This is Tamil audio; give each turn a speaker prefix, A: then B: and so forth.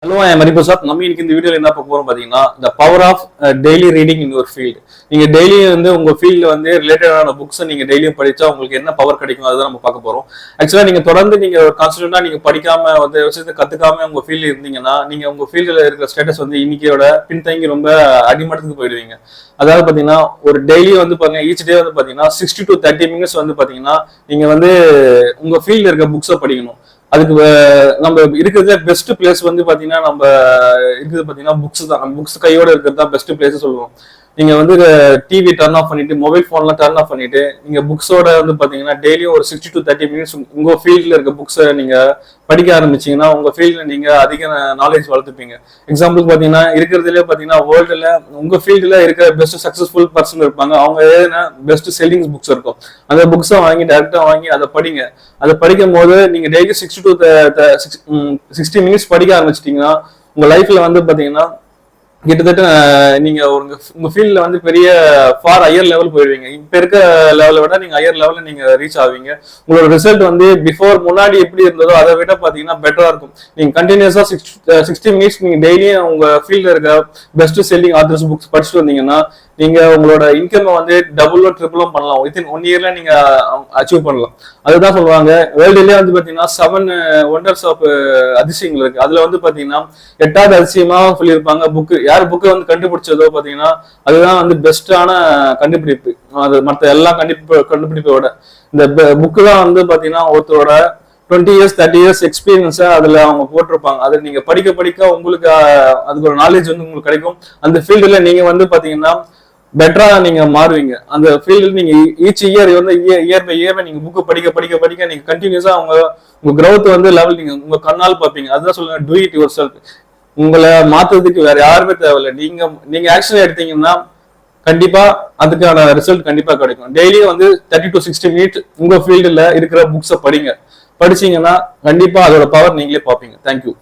A: Hello, I am Mariprasad. நம்ம இன்னைக்கு இந்த வீடியோல என்ன பார்க்க போறோம் பாத்தீங்கன்னா the power of daily reading in your field. நீங்க டெய்லி வந்து உங்க ஃபீல்ட்ல வந்து ரிலேட்டடான புக்ஸ் நீங்க டெய்லியும் படிச்சா உங்களுக்கு என்ன பவர் கிடைக்கும் அதுதான் நம்ம பார்க்க போறோம். ஆக்சுவலா நீங்க தொடர்ந்து நீங்க கான்ஸ்டன்டா நீங்க படிக்காம வந்து விஷயத்தை கத்துக்காம உங்க ஃபீல்ட்ல இருந்தீங்கன்னா நீங்க உங்க ஃபீல்ட்ல இருக்கிற ஸ்டேட்டஸ் வந்து இன்னைக்கோட பின்தங்கி ரொம்ப அடிமட்டத்துக்கு போயிடுவீங்க. அதாவது பாத்தீங்கன்னா ஒரு டெய்லி வந்து பாருங்க ஈச் டே வந்து பாத்தீங்கன்னா 60 to 30 minutes வந்து பாத்தீங்கன்னா நீங்க வந்து உங்க ஃபீல்ட்ல இருக்க புக்ஸை படிக்கணும். அதுக்கு நம்ம இருக்கிறதுல பெஸ்ட் பிளேஸ் வந்து பாத்தீங்கன்னா நம்ம இருக்குது பாத்தீங்கன்னா புக்ஸ் தான். புக்ஸ் கையோட இருக்கிறது தான் பெஸ்ட் பிளேஸ் சொல்லுவோம். நீங்க வந்து டிவி டர்ன் ஆஃப் பண்ணிட்டு மொபைல் போன்லாம் டர்ன் ஆஃப் பண்ணிட்டு நீங்க புக்ஸோட வந்து பாத்தீங்கன்னா டெய்லியும் ஒரு 60 to 30 minutes உங்க ஃபீல்ட்ல இருக்க புக்ஸை நீங்க படிக்க ஆரம்பிச்சீங்கன்னா உங்க ஃபீல்ட்ல நீங்க அதிக நாலேஜ் வளர்த்துப்பீங்க. எக்ஸாம்பிள் பாத்தீங்கன்னா இருக்கிறதுல பாத்தீங்கன்னா வேர்ல்டுல உங்க ஃபீல்ட்ல இருக்கிற பெஸ்ட் சக்சஸ்ஃபுல் பர்சன் இருப்பாங்க. அவங்க ஏன்னா பெஸ்ட் செல்லிங்ஸ் புக்ஸ் இருக்கும். அந்த புக்ஸை வாங்கி டைரக்டா வாங்கி அதை படிங்க. அதை படிக்கும் போது நீங்க டெய்லி 60 minutes படிக்க ஆரம்பிச்சிட்டீங்கன்னா உங்க லைஃப்ல வந்து பாத்தீங்கன்னா கிட்டத்தட்ட நீங்க உங்க ஃபீல்ட்ல வந்து பெரிய ஃபார் ஹையர் லெவல் போயிடுவீங்க. இப்ப இருக்க லெவலை விட நீங்க ஹையர் லெவல்ல நீங்க ரீச் ஆவீங்க. உங்களோட ரிசல்ட் வந்து பிஃபோர் முன்னாடி எப்படி இருந்ததோ அதை விட பாத்தீங்கன்னா பெட்டரா இருக்கும். நீங்க கண்டினியூஸா 60 minutes நீங்க டெய்லியும் உங்க ஃபீல்ட்ல இருக்க பெஸ்ட் செல்லிங் ஆத்தர்ஸ் புக்ஸ் படிச்சுட்டு வந்தீங்கன்னா நீங்க உங்களோட இன்கம் வந்து டபுளோ ட்ரிபிளும் பண்ணலாம். வித்தின் 1 yearல நீங்க அச்சீவ் பண்ணலாம். அதுதான் சொல்லுவாங்க வேர்ல்டுலயே வந்து பாத்தீங்கன்னா 7 wonders ஆஃப் அதிசயங்கள் இருக்கு. அதுல வந்து பாத்தீங்கன்னா 8வது அதிசயமா சொல்லியிருப்பாங்க புக்கு. யார் புக்கை வந்து கண்டுபிடிச்சதோ பாத்தீங்கன்னா அதுதான் வந்து பெஸ்டான கண்டுபிடிப்பு. அது மற்ற எல்லா கண்டுபிடிப்போட இந்த புக்கு தான் வந்து பாத்தீங்கன்னா ஒருத்தரோட 20 years 30 years எக்ஸ்பீரியன்ஸா அதுல அவங்க போட்டிருப்பாங்க. அதை நீங்க படிக்க படிக்க உங்களுக்கு அதுக்கு ஒரு நாலேஜ் வந்து உங்களுக்கு கிடைக்கும். அந்த ஃபீல்டுல நீங்க வந்து பாத்தீங்கன்னா பெட்டரா நீங்க மாறுவீங்க. அந்த ஃபீல்டு நீங்க ஈச் இயர் வந்து இயர் பை இயர் நீங்க புக்கு படிக்க படிக்க படிக்க நீங்க கண்டினியூஸா உங்க growth வந்து லெவல் நீங்க உங்க கண்ணால் பார்ப்பீங்க. அதுதான் சொல்லுங்க டூ இட் யுவர் செல்ஃப். உங்களை மாத்துறதுக்கு வேற யாருமே தேவையில்லை. நீங்க ஆக்ஷன் எடுத்தீங்கன்னா கண்டிப்பா அதுக்கான ரிசல்ட் கண்டிப்பா கிடைக்கும். டெய்லியும் வந்து 30 to 60 minutes உங்க ஃபீல்டுல இருக்கிற புக்ஸை படிங்க. படிச்சீங்கன்னா கண்டிப்பா அதோட பவர் நீங்களே பார்ப்பீங்க. தேங்க்யூ.